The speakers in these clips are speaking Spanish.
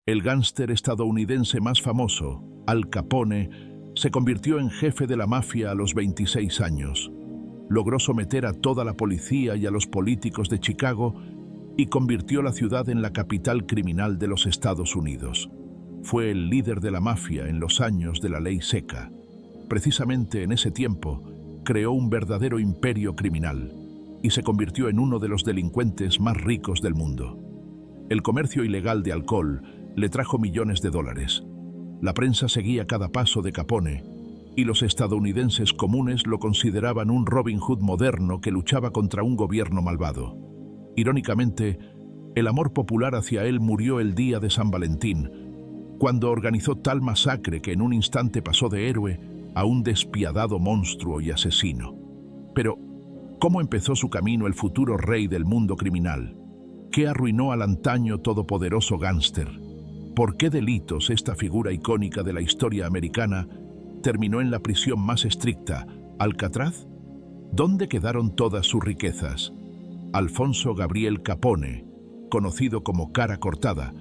El gángster estadounidense más famoso, Al Capone, se convirtió en jefe de la mafia a los 26 años. Logró someter a toda la policía y a los políticos de Chicago y convirtió la ciudad en la capital criminal de los Estados Unidos. Fue el líder de la mafia en los años de la ley seca. Precisamente en ese tiempo, creó un verdadero imperio criminal y se convirtió en uno de los delincuentes más ricos del mundo. El comercio ilegal de alcohol le trajo millones de dólares. La prensa seguía cada paso de Capone y los estadounidenses comunes lo consideraban un Robin Hood moderno que luchaba contra un gobierno malvado. Irónicamente, el amor popular hacia él murió el día de San Valentín, cuando organizó tal masacre que en un instante pasó de héroe a un despiadado monstruo y asesino. Pero, ¿cómo empezó su camino el futuro rey del mundo criminal? ¿Qué arruinó al antaño todopoderoso gángster? ¿Por qué delitos esta figura icónica de la historia americana terminó en la prisión más estricta, Alcatraz? ¿Dónde quedaron todas sus riquezas? Alfonso Gabriel Capone, conocido como Cara Cortada,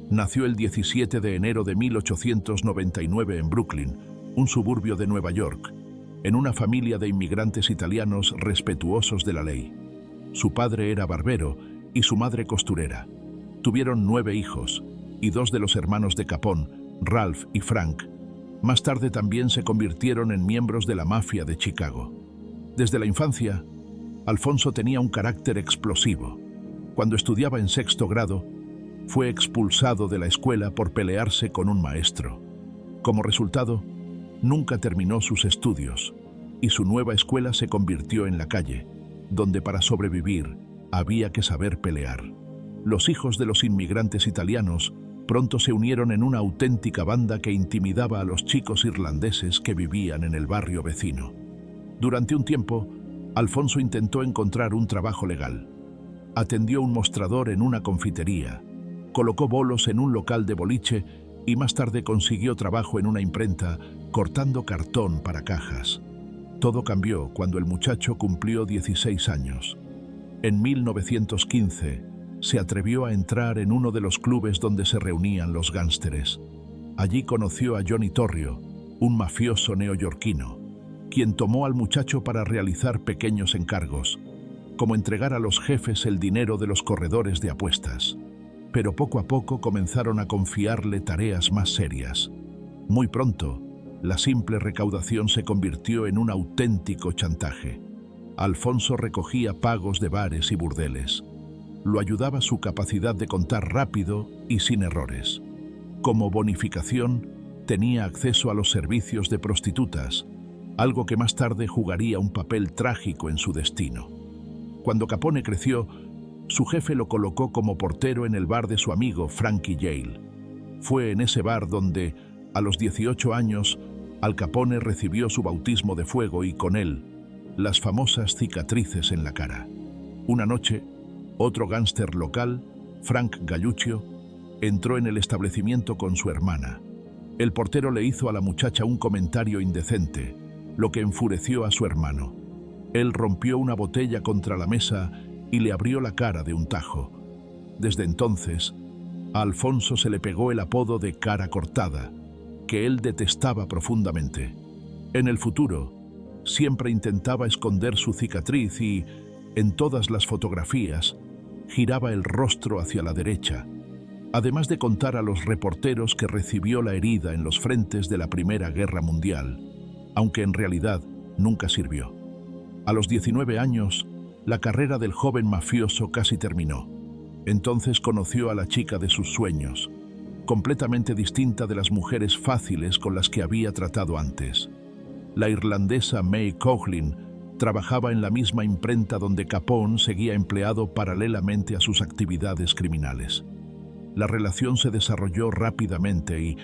nació el 17 de enero de 1899 en Brooklyn, un suburbio de Nueva York, en una familia de inmigrantes italianos respetuosos de la ley. Su padre era barbero y su madre costurera. Tuvieron 9 hijos, y 2 de los hermanos de Capone, Ralph y Frank, más tarde también se convirtieron en miembros de la mafia de Chicago. Desde la infancia, Alfonso tenía un carácter explosivo. Cuando estudiaba en 6º grado, fue expulsado de la escuela por pelearse con un maestro. Como resultado, nunca terminó sus estudios, y su nueva escuela se convirtió en la calle, donde para sobrevivir había que saber pelear. Los hijos de los inmigrantes italianos pronto se unieron en una auténtica banda que intimidaba a los chicos irlandeses que vivían en el barrio vecino. Durante un tiempo, Alfonso intentó encontrar un trabajo legal. Atendió un mostrador en una confitería, colocó bolos en un local de boliche y más tarde consiguió trabajo en una imprenta cortando cartón para cajas. Todo cambió cuando el muchacho cumplió 16 años. En 1915, se atrevió a entrar en uno de los clubes donde se reunían los gángsteres. Allí conoció a Johnny Torrio, un mafioso neoyorquino, quien tomó al muchacho para realizar pequeños encargos, como entregar a los jefes el dinero de los corredores de apuestas. Pero poco a poco comenzaron a confiarle tareas más serias. Muy pronto, la simple recaudación se convirtió en un auténtico chantaje. Alfonso recogía pagos de bares y burdeles. Lo ayudaba su capacidad de contar rápido y sin errores. Como bonificación, tenía acceso a los servicios de prostitutas, algo que más tarde jugaría un papel trágico en su destino. Cuando Capone creció, su jefe lo colocó como portero en el bar de su amigo Frankie Yale. Fue en ese bar donde, a los 18 años, Al Capone recibió su bautismo de fuego y con él, las famosas cicatrices en la cara. Una noche, otro gángster local, Frank Galluccio, entró en el establecimiento con su hermana. El portero le hizo a la muchacha un comentario indecente, lo que enfureció a su hermano. Él rompió una botella contra la mesa y le abrió la cara de un tajo. Desde entonces, a Alfonso se le pegó el apodo de Cara Cortada, que él detestaba profundamente. En el futuro, siempre intentaba esconder su cicatriz y, en todas las fotografías, giraba el rostro hacia la derecha, además de contar a los reporteros que recibió la herida en los frentes de la Primera Guerra Mundial, aunque en realidad nunca sirvió. A los 19 años, la carrera del joven mafioso casi terminó. Entonces conoció a la chica de sus sueños, completamente distinta de las mujeres fáciles con las que había tratado antes. La irlandesa May Coughlin trabajaba en la misma imprenta donde Capone seguía empleado paralelamente a sus actividades criminales. La relación se desarrolló rápidamente y,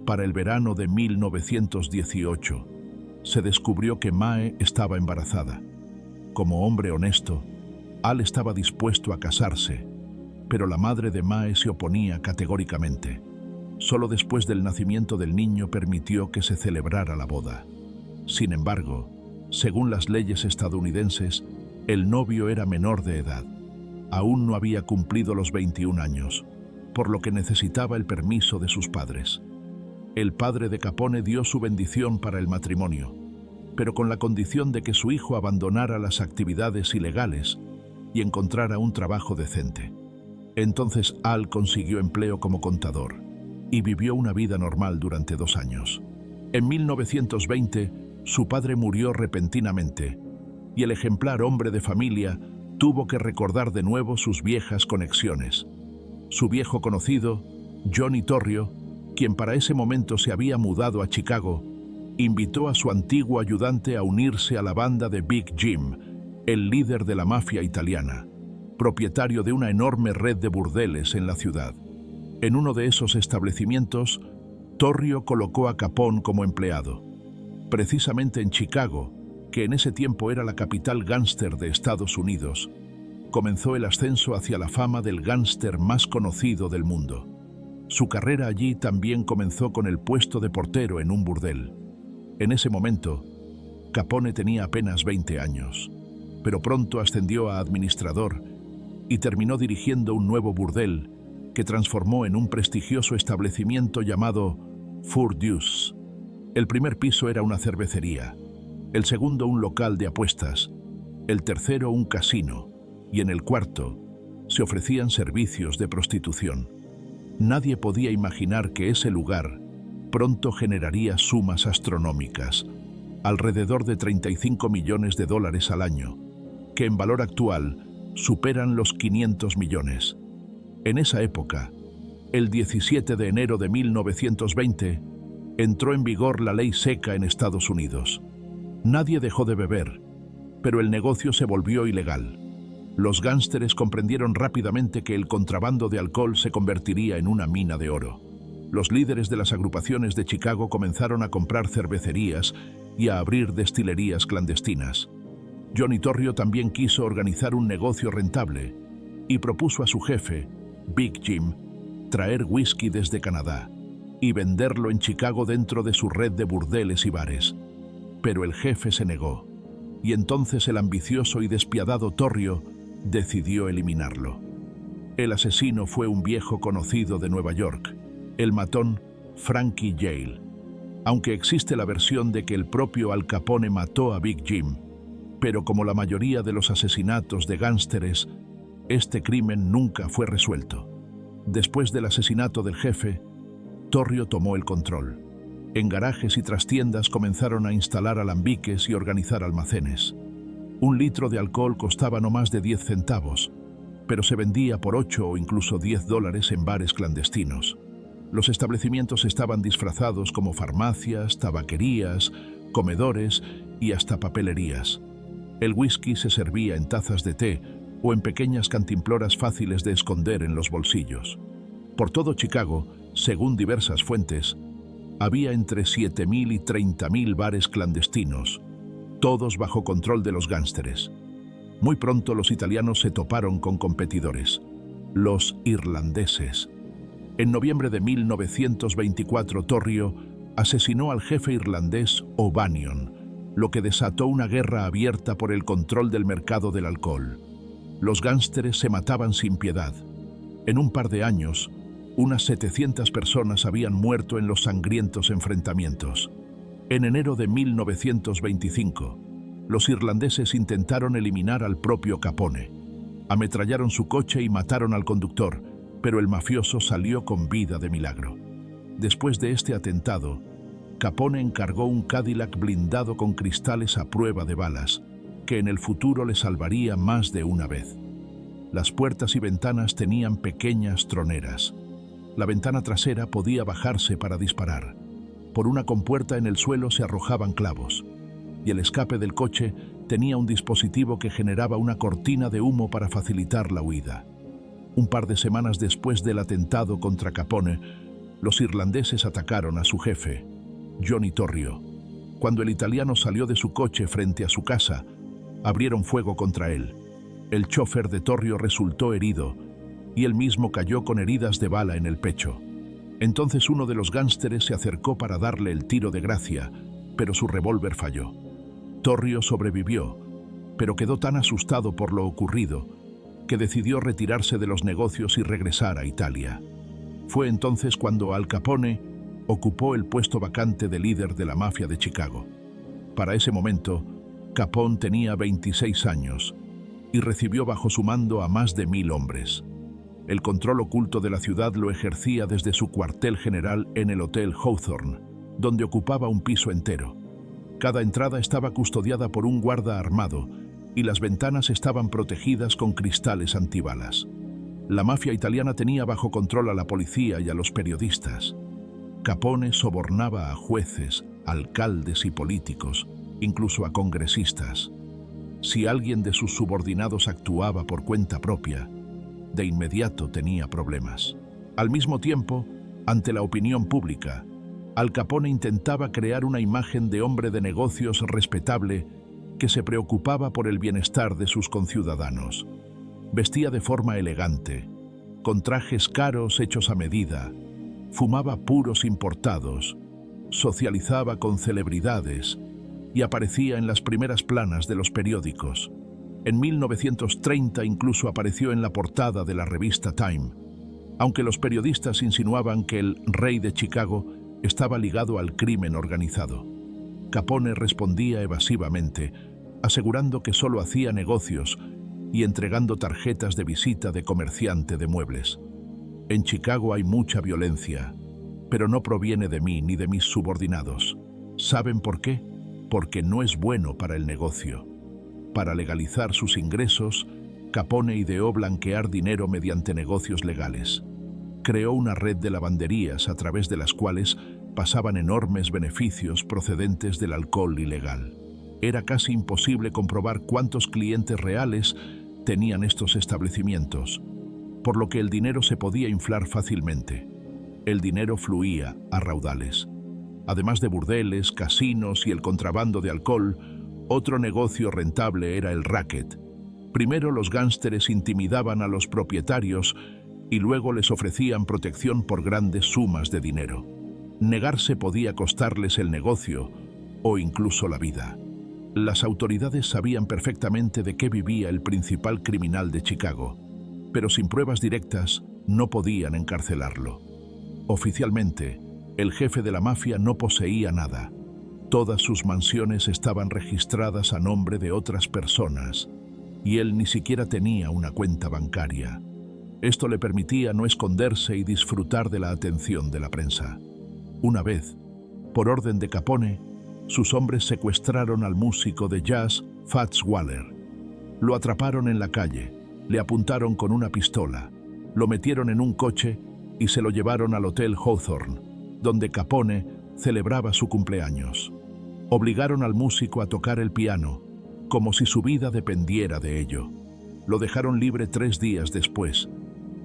para el verano de 1918, se descubrió que Mae estaba embarazada. Como hombre honesto, Al estaba dispuesto a casarse, pero la madre de Mae se oponía categóricamente. Solo después del nacimiento del niño permitió que se celebrara la boda. Sin embargo, según las leyes estadounidenses, el novio era menor de edad. Aún no había cumplido los 21 años, por lo que necesitaba el permiso de sus padres. El padre de Capone dio su bendición para el matrimonio, pero con la condición de que su hijo abandonara las actividades ilegales y encontrara un trabajo decente. Entonces Al consiguió empleo como contador y vivió una vida normal durante 2 años. En 1920, su padre murió repentinamente y el ejemplar hombre de familia tuvo que recordar de nuevo sus viejas conexiones. Su viejo conocido, Johnny Torrio, quien para ese momento se había mudado a Chicago, invitó a su antiguo ayudante a unirse a la banda de Big Jim, el líder de la mafia italiana, propietario de una enorme red de burdeles en la ciudad. En uno de esos establecimientos, Torrio colocó a Capone como empleado. Precisamente en Chicago, que en ese tiempo era la capital gángster de Estados Unidos, comenzó el ascenso hacia la fama del gángster más conocido del mundo. Su carrera allí también comenzó con el puesto de portero en un burdel. En ese momento, Capone tenía apenas 20 años, pero pronto ascendió a administrador y terminó dirigiendo un nuevo burdel que transformó en un prestigioso establecimiento llamado Four Deuce. El primer piso era una cervecería, el segundo un local de apuestas, el tercero un casino y en el cuarto se ofrecían servicios de prostitución. Nadie podía imaginar que ese lugar pronto generaría sumas astronómicas, alrededor de $35 millones al año, que en valor actual superan los 500 millones. En esa época, el 17 de enero de 1920, entró en vigor la ley seca en Estados Unidos. Nadie dejó de beber, pero el negocio se volvió ilegal. Los gánsteres comprendieron rápidamente que el contrabando de alcohol se convertiría en una mina de oro. Los líderes de las agrupaciones de Chicago comenzaron a comprar cervecerías y a abrir destilerías clandestinas. Johnny Torrio también quiso organizar un negocio rentable y propuso a su jefe, Big Jim, traer whisky desde Canadá y venderlo en Chicago dentro de su red de burdeles y bares. Pero el jefe se negó, y entonces el ambicioso y despiadado Torrio decidió eliminarlo. El asesino fue un viejo conocido de Nueva York, el matón Frankie Yale. Aunque existe la versión de que el propio Al Capone mató a Big Jim, pero como la mayoría de los asesinatos de gánsteres, este crimen nunca fue resuelto. Después del asesinato del jefe, Torrio tomó el control. En garajes y trastiendas comenzaron a instalar alambiques y organizar almacenes. 1 litro de alcohol costaba no más de 10 centavos, pero se vendía por 8 o incluso $10 en bares clandestinos. Los establecimientos estaban disfrazados como farmacias, tabaquerías, comedores y hasta papelerías. El whisky se servía en tazas de té o en pequeñas cantimploras fáciles de esconder en los bolsillos. Por todo Chicago, según diversas fuentes, había entre 7.000 y 30.000 bares clandestinos, todos bajo control de los gánsteres. Muy pronto los italianos se toparon con competidores, los irlandeses. En noviembre de 1924, Torrio asesinó al jefe irlandés O'Banion, lo que desató una guerra abierta por el control del mercado del alcohol. Los gánsteres se mataban sin piedad. En un par de años, unas 700 personas habían muerto en los sangrientos enfrentamientos. En enero de 1925, los irlandeses intentaron eliminar al propio Capone. Ametrallaron su coche y mataron al conductor, pero el mafioso salió con vida de milagro. Después de este atentado, Capone encargó un Cadillac blindado con cristales a prueba de balas, que en el futuro le salvaría más de una vez. Las puertas y ventanas tenían pequeñas troneras. La ventana trasera podía bajarse para disparar. Por una compuerta en el suelo se arrojaban clavos, y el escape del coche tenía un dispositivo que generaba una cortina de humo para facilitar la huida. Un par de semanas después del atentado contra Capone, los irlandeses atacaron a su jefe, Johnny Torrio. Cuando el italiano salió de su coche frente a su casa, abrieron fuego contra él. El chofer de Torrio resultó herido y él mismo cayó con heridas de bala en el pecho. Entonces uno de los gánsteres se acercó para darle el tiro de gracia, pero su revólver falló. Torrio sobrevivió, pero quedó tan asustado por lo ocurrido que decidió retirarse de los negocios y regresar a Italia. Fue entonces cuando Al Capone ocupó el puesto vacante de líder de la mafia de Chicago. Para ese momento, Capone tenía 26 años y recibió bajo su mando a más de 1000 hombres. El control oculto de la ciudad lo ejercía desde su cuartel general en el Hotel Hawthorne, donde ocupaba un piso entero. Cada entrada estaba custodiada por un guarda armado y las ventanas estaban protegidas con cristales antibalas. La mafia italiana tenía bajo control a la policía y a los periodistas. Capone sobornaba a jueces, alcaldes y políticos, incluso a congresistas. Si alguien de sus subordinados actuaba por cuenta propia, de inmediato tenía problemas. Al mismo tiempo, ante la opinión pública, Al Capone intentaba crear una imagen de hombre de negocios respetable que se preocupaba por el bienestar de sus conciudadanos. Vestía de forma elegante, con trajes caros hechos a medida, fumaba puros importados, socializaba con celebridades y aparecía en las primeras planas de los periódicos. En 1930 incluso apareció en la portada de la revista Time, aunque los periodistas insinuaban que el rey de Chicago estaba ligado al crimen organizado. Capone respondía evasivamente, asegurando que solo hacía negocios y entregando tarjetas de visita de comerciante de muebles. En Chicago hay mucha violencia, pero no proviene de mí ni de mis subordinados. ¿Saben por qué? Porque no es bueno para el negocio. Para legalizar sus ingresos, Capone ideó blanquear dinero mediante negocios legales. Creó una red de lavanderías a través de las cuales pasaban enormes beneficios procedentes del alcohol ilegal. Era casi imposible comprobar cuántos clientes reales tenían estos establecimientos, por lo que el dinero se podía inflar fácilmente. El dinero fluía a raudales. Además de burdeles, casinos y el contrabando de alcohol, otro negocio rentable era el racket. Primero los gánsteres intimidaban a los propietarios y luego les ofrecían protección por grandes sumas de dinero. Negarse podía costarles el negocio o incluso la vida. Las autoridades sabían perfectamente de qué vivía el principal criminal de Chicago, pero sin pruebas directas no podían encarcelarlo. Oficialmente, el jefe de la mafia no poseía nada. Todas sus mansiones estaban registradas a nombre de otras personas, y él ni siquiera tenía una cuenta bancaria. Esto le permitía no esconderse y disfrutar de la atención de la prensa. Una vez, por orden de Capone, sus hombres secuestraron al músico de jazz Fats Waller. Lo atraparon en la calle, le apuntaron con una pistola, lo metieron en un coche y se lo llevaron al Hotel Hawthorne, donde Capone celebraba su cumpleaños. Obligaron al músico a tocar el piano, como si su vida dependiera de ello. Lo dejaron libre 3 días después,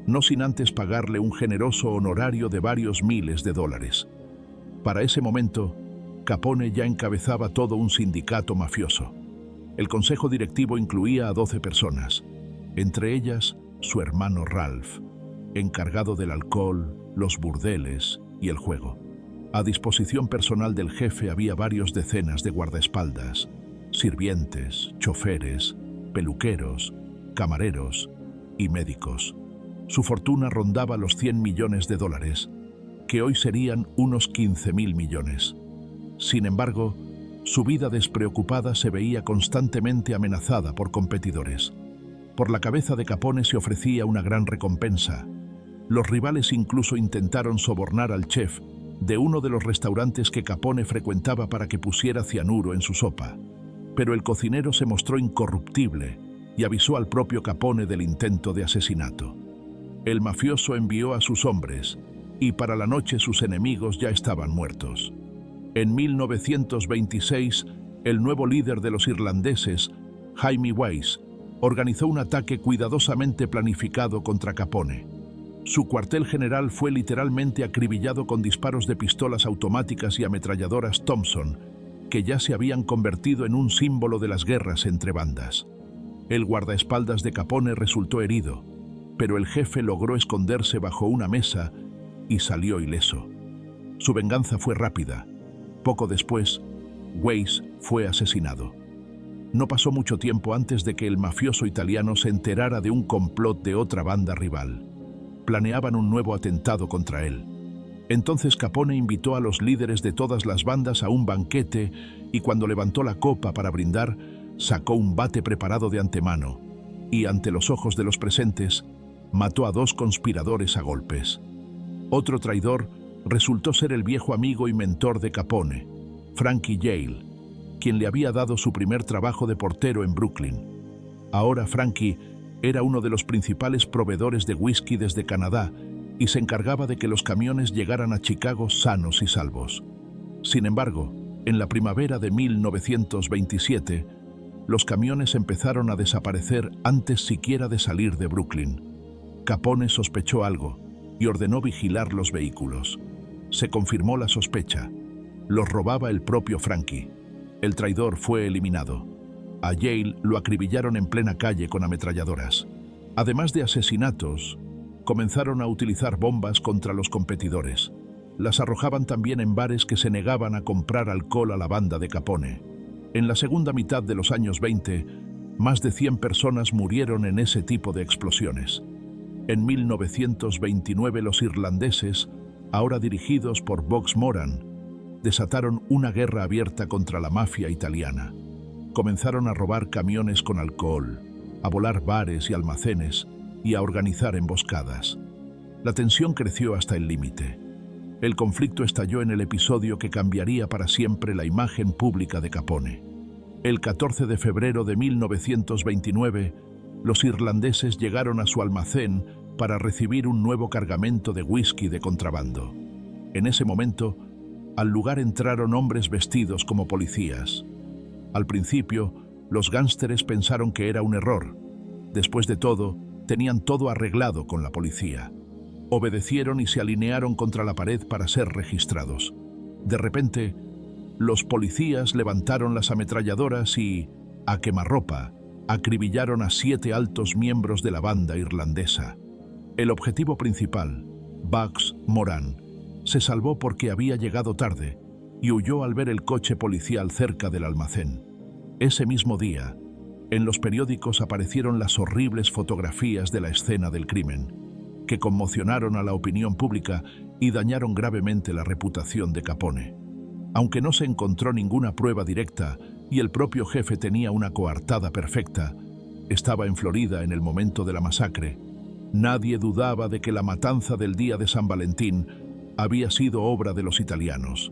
no sin antes pagarle un generoso honorario de varios miles de dólares. Para ese momento, Capone ya encabezaba todo un sindicato mafioso. El consejo directivo incluía a 12 personas, entre ellas su hermano Ralph, encargado del alcohol, los burdeles y el juego. A disposición personal del jefe había varios decenas de guardaespaldas, sirvientes, choferes, peluqueros, camareros y médicos. Su fortuna rondaba los 100 millones de dólares, que hoy serían unos 15.000 millones. Sin embargo, su vida despreocupada se veía constantemente amenazada por competidores. Por la cabeza de Capone se ofrecía una gran recompensa. Los rivales incluso intentaron sobornar al chef de uno de los restaurantes que Capone frecuentaba para que pusiera cianuro en su sopa. Pero el cocinero se mostró incorruptible y avisó al propio Capone del intento de asesinato. El mafioso envió a sus hombres, y para la noche sus enemigos ya estaban muertos. En 1926, el nuevo líder de los irlandeses, Jaime Wise, organizó un ataque cuidadosamente planificado contra Capone. Su cuartel general fue literalmente acribillado con disparos de pistolas automáticas y ametralladoras Thompson, que ya se habían convertido en un símbolo de las guerras entre bandas. El guardaespaldas de Capone resultó herido, pero el jefe logró esconderse bajo una mesa y salió ileso. Su venganza fue rápida. Poco después, Wise fue asesinado. No pasó mucho tiempo antes de que el mafioso italiano se enterara de un complot de otra banda rival. planeaban un nuevo atentado contra él. Entonces Capone invitó a los líderes de todas las bandas a un banquete y cuando levantó la copa para brindar, sacó un bate preparado de antemano y, ante los ojos de los presentes, mató a 2 conspiradores a golpes. Otro traidor resultó ser el viejo amigo y mentor de Capone, Frankie Yale, quien le había dado su primer trabajo de portero en Brooklyn. Ahora Frankie era uno de los principales proveedores de whisky desde Canadá y se encargaba de que los camiones llegaran a Chicago sanos y salvos. Sin embargo, en la primavera de 1927, los camiones empezaron a desaparecer antes siquiera de salir de Brooklyn. Capone sospechó algo y ordenó vigilar los vehículos. Se confirmó la sospecha. Los robaba el propio Frankie. El traidor fue eliminado. A Yale lo acribillaron en plena calle con ametralladoras. Además de asesinatos, comenzaron a utilizar bombas contra los competidores. Las arrojaban también en bares que se negaban a comprar alcohol a la banda de Capone. En la segunda mitad de los años 20, más de 100 personas murieron en ese tipo de explosiones. En 1929 los irlandeses, ahora dirigidos por Box Moran, desataron una guerra abierta contra la mafia italiana. Comenzaron a robar camiones con alcohol, a volar bares y almacenes y a organizar emboscadas. La tensión creció hasta el límite. El conflicto estalló en el episodio que cambiaría para siempre la imagen pública de Capone. El 14 de febrero de 1929, los irlandeses llegaron a su almacén para recibir un nuevo cargamento de whisky de contrabando. En ese momento, al lugar entraron hombres vestidos como policías. Al principio, los gánsteres pensaron que era un error. Después de todo, tenían todo arreglado con la policía. Obedecieron y se alinearon contra la pared para ser registrados. De repente, los policías levantaron las ametralladoras y, a quemarropa, acribillaron a 7 altos miembros de la banda irlandesa. El objetivo principal, Bugs Moran, se salvó porque había llegado tarde y huyó al ver el coche policial cerca del almacén. Ese mismo día, en los periódicos aparecieron las horribles fotografías de la escena del crimen, que conmocionaron a la opinión pública y dañaron gravemente la reputación de Capone. Aunque no se encontró ninguna prueba directa y el propio jefe tenía una coartada perfecta, estaba en Florida en el momento de la masacre. Nadie dudaba de que la matanza del día de San Valentín había sido obra de los italianos.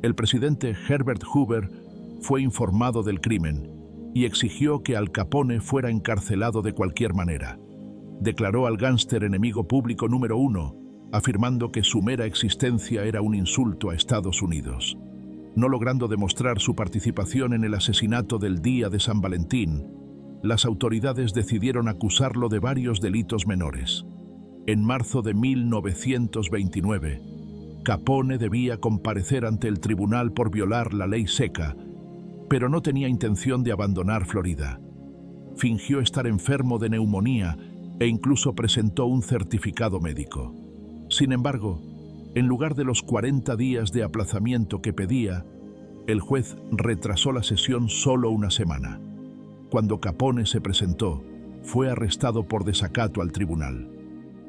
El presidente Herbert Hoover fue informado del crimen y exigió que Al Capone fuera encarcelado de cualquier manera. Declaró al gánster enemigo público número 1, afirmando que su mera existencia era un insulto a Estados Unidos. No logrando demostrar su participación en el asesinato del día de San Valentín, las autoridades decidieron acusarlo de varios delitos menores. En marzo de 1929, Capone debía comparecer ante el tribunal por violar la ley seca, pero no tenía intención de abandonar Florida. Fingió estar enfermo de neumonía e incluso presentó un certificado médico. Sin embargo, en lugar de los 40 días de aplazamiento que pedía, el juez retrasó la sesión solo una semana. Cuando Capone se presentó, fue arrestado por desacato al tribunal.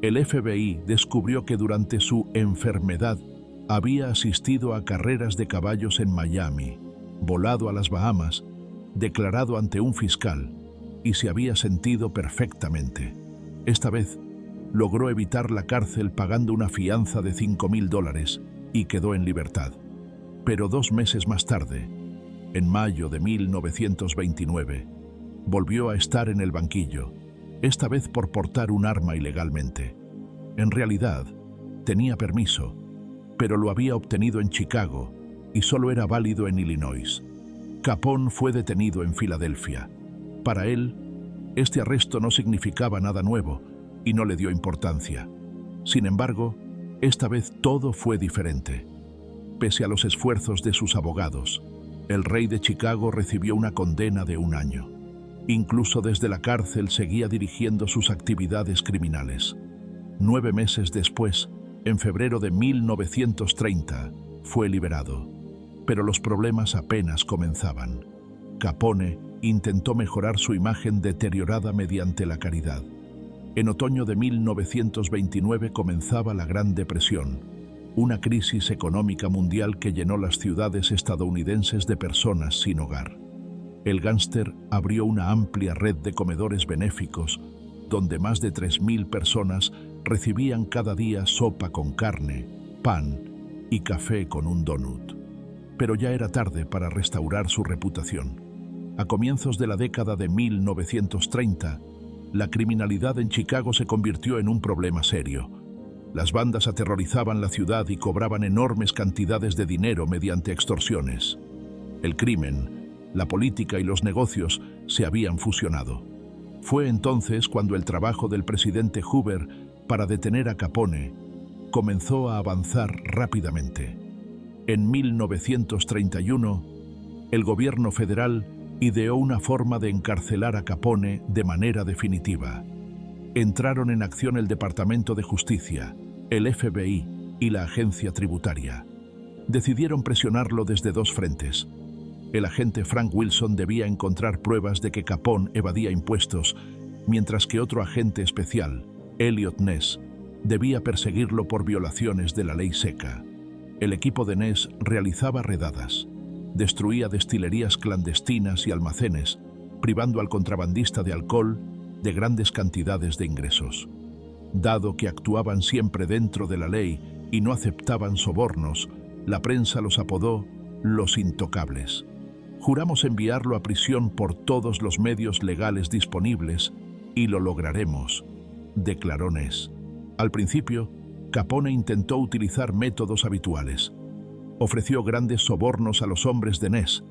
El FBI descubrió que durante su enfermedad había asistido a carreras de caballos en Miami, volado a las Bahamas, declarado ante un fiscal y se había sentido perfectamente. Esta vez, logró evitar la cárcel pagando una fianza de $5.000 y quedó en libertad. Pero 2 meses más tarde, en mayo de 1929, volvió a estar en el banquillo, esta vez por portar un arma ilegalmente. En realidad, tenía permiso, pero lo había obtenido en Chicago y solo era válido en Illinois. Capone fue detenido en Filadelfia. Para él, este arresto no significaba nada nuevo y no le dio importancia. Sin embargo, esta vez todo fue diferente. Pese a los esfuerzos de sus abogados, el rey de Chicago recibió una condena de 1 año. Incluso desde la cárcel seguía dirigiendo sus actividades criminales. 9 meses después, en febrero de 1930, fue liberado. Pero los problemas apenas comenzaban. Capone intentó mejorar su imagen deteriorada mediante la caridad. En otoño de 1929 comenzaba la Gran Depresión, una crisis económica mundial que llenó las ciudades estadounidenses de personas sin hogar. El gángster abrió una amplia red de comedores benéficos, donde más de 3.000 personas recibían cada día sopa con carne, pan y café con un donut. Pero ya era tarde para restaurar su reputación. A comienzos de la década de 1930, la criminalidad en Chicago se convirtió en un problema serio. Las bandas aterrorizaban la ciudad y cobraban enormes cantidades de dinero mediante extorsiones. El crimen, la política y los negocios se habían fusionado. Fue entonces cuando el trabajo del presidente Hoover para detener a Capone comenzó a avanzar rápidamente. En 1931, el gobierno federal ideó una forma de encarcelar a Capone de manera definitiva. Entraron en acción el Departamento de Justicia, el FBI y la Agencia Tributaria. Decidieron presionarlo desde dos frentes. El agente Frank Wilson debía encontrar pruebas de que Capone evadía impuestos, mientras que otro agente especial, Eliot Ness, debía perseguirlo por violaciones de la ley seca. El equipo de Ness realizaba redadas. Destruía destilerías clandestinas y almacenes, privando al contrabandista de alcohol de grandes cantidades de ingresos. Dado que actuaban siempre dentro de la ley y no aceptaban sobornos, la prensa los apodó los Intocables. Juramos enviarlo a prisión por todos los medios legales disponibles y lo lograremos, declaró Ness. Al principio, Capone intentó utilizar métodos habituales. Ofreció grandes sobornos a los hombres de Ness,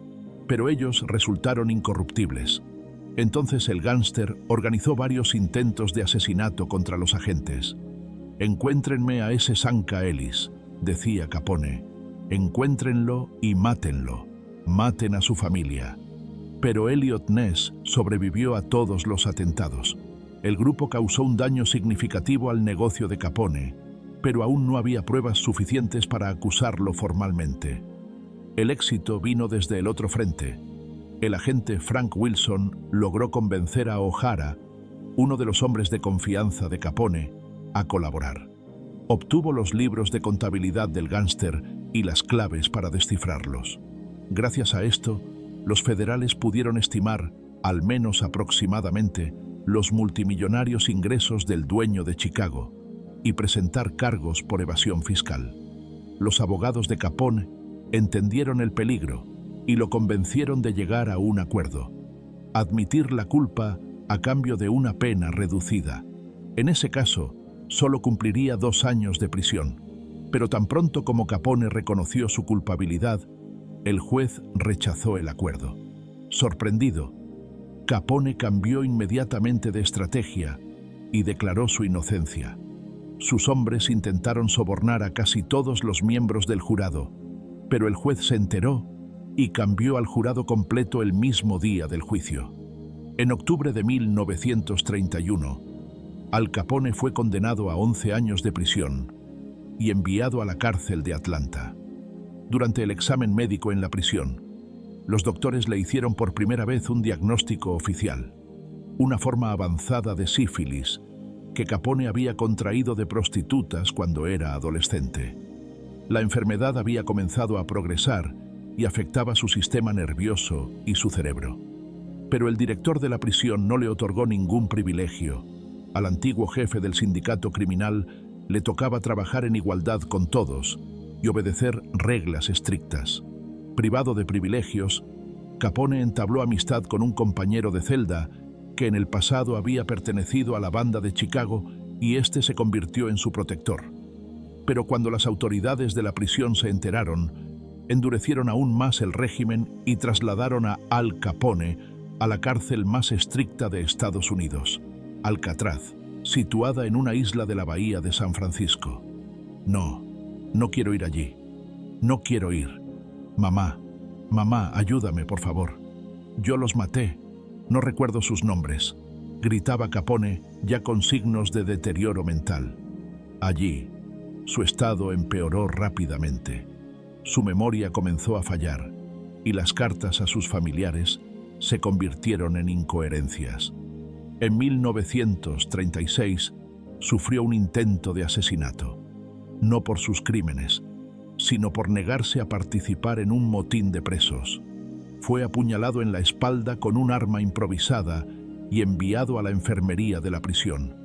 pero ellos resultaron incorruptibles. Entonces el gángster organizó varios intentos de asesinato contra los agentes. «Encuéntrenme a ese Sanka Ellis», decía Capone. «Encuéntrenlo y mátenlo. Maten a su familia». Pero Eliot Ness sobrevivió a todos los atentados. El grupo causó un daño significativo al negocio de Capone, pero aún no había pruebas suficientes para acusarlo formalmente. El éxito vino desde el otro frente. El agente Frank Wilson logró convencer a O'Hara, uno de los hombres de confianza de Capone, a colaborar. Obtuvo los libros de contabilidad del gángster y las claves para descifrarlos. Gracias a esto, los federales pudieron estimar, al menos aproximadamente, los multimillonarios ingresos del dueño de Chicago y presentar cargos por evasión fiscal. Los abogados de Capone entendieron el peligro y lo convencieron de llegar a un acuerdo: admitir la culpa a cambio de una pena reducida. En ese caso, solo cumpliría 2 años de prisión, pero tan pronto como Capone reconoció su culpabilidad, el juez rechazó el acuerdo. Sorprendido, Capone cambió inmediatamente de estrategia y declaró su inocencia. Sus hombres intentaron sobornar a casi todos los miembros del jurado, pero el juez se enteró y cambió al jurado completo el mismo día del juicio. En octubre de 1931, Al Capone fue condenado a 11 años de prisión y enviado a la cárcel de Atlanta. Durante el examen médico en la prisión, los doctores le hicieron por primera vez un diagnóstico oficial: una forma avanzada de sífilis que Capone había contraído de prostitutas cuando era adolescente. La enfermedad había comenzado a progresar y afectaba su sistema nervioso y su cerebro. Pero el director de la prisión no le otorgó ningún privilegio. Al antiguo jefe del sindicato criminal le tocaba trabajar en igualdad con todos y obedecer reglas estrictas. Privado de privilegios, Capone entabló amistad con un compañero de celda que en el pasado había pertenecido a la banda de Chicago, y este se convirtió en su protector. Pero cuando las autoridades de la prisión se enteraron, endurecieron aún más el régimen y trasladaron a Al Capone a la cárcel más estricta de Estados Unidos, Alcatraz, situada en una isla de la bahía de San Francisco. No quiero ir allí. No quiero ir. Mamá, ayúdame, por favor. Yo los maté. No recuerdo sus nombres, gritaba Capone, ya con signos de deterioro mental. Allí, su estado empeoró rápidamente. Su memoria comenzó a fallar y las cartas a sus familiares se convirtieron en incoherencias. En 1936 sufrió un intento de asesinato, no por sus crímenes, sino por negarse a participar en un motín de presos. Fue apuñalado en la espalda con un arma improvisada y enviado a la enfermería de la prisión.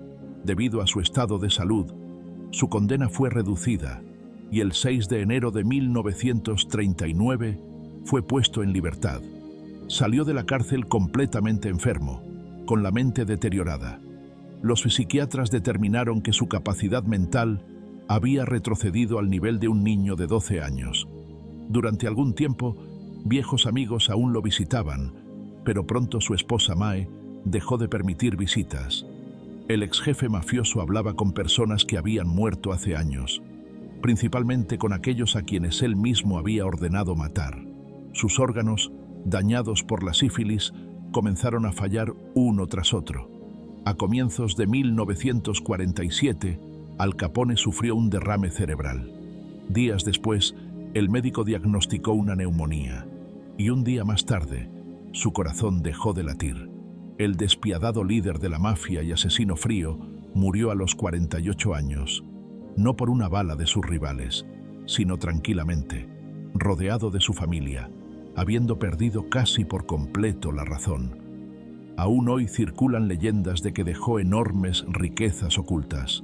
Debido a su estado de salud, su condena fue reducida y el 6 de enero de 1939 fue puesto en libertad. Salió de la cárcel completamente enfermo, con la mente deteriorada. Los psiquiatras determinaron que su capacidad mental había retrocedido al nivel de un niño de 12 años. Durante algún tiempo, viejos amigos aún lo visitaban, pero pronto su esposa Mae dejó de permitir visitas. El exjefe mafioso hablaba con personas que habían muerto hace años, principalmente con aquellos a quienes él mismo había ordenado matar. Sus órganos, dañados por la sífilis, comenzaron a fallar uno tras otro. A comienzos de 1947, Al Capone sufrió un derrame cerebral. Días después, el médico diagnosticó una neumonía, y un día más tarde, su corazón dejó de latir. El despiadado líder de la mafia y asesino frío murió a los 48 años, no por una bala de sus rivales, sino tranquilamente, rodeado de su familia, habiendo perdido casi por completo la razón. Aún hoy circulan leyendas de que dejó enormes riquezas ocultas,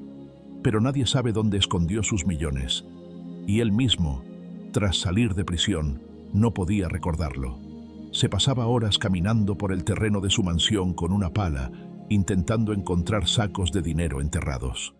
pero nadie sabe dónde escondió sus millones, y él mismo, tras salir de prisión, no podía recordarlo. Se pasaba horas caminando por el terreno de su mansión con una pala, intentando encontrar sacos de dinero enterrados.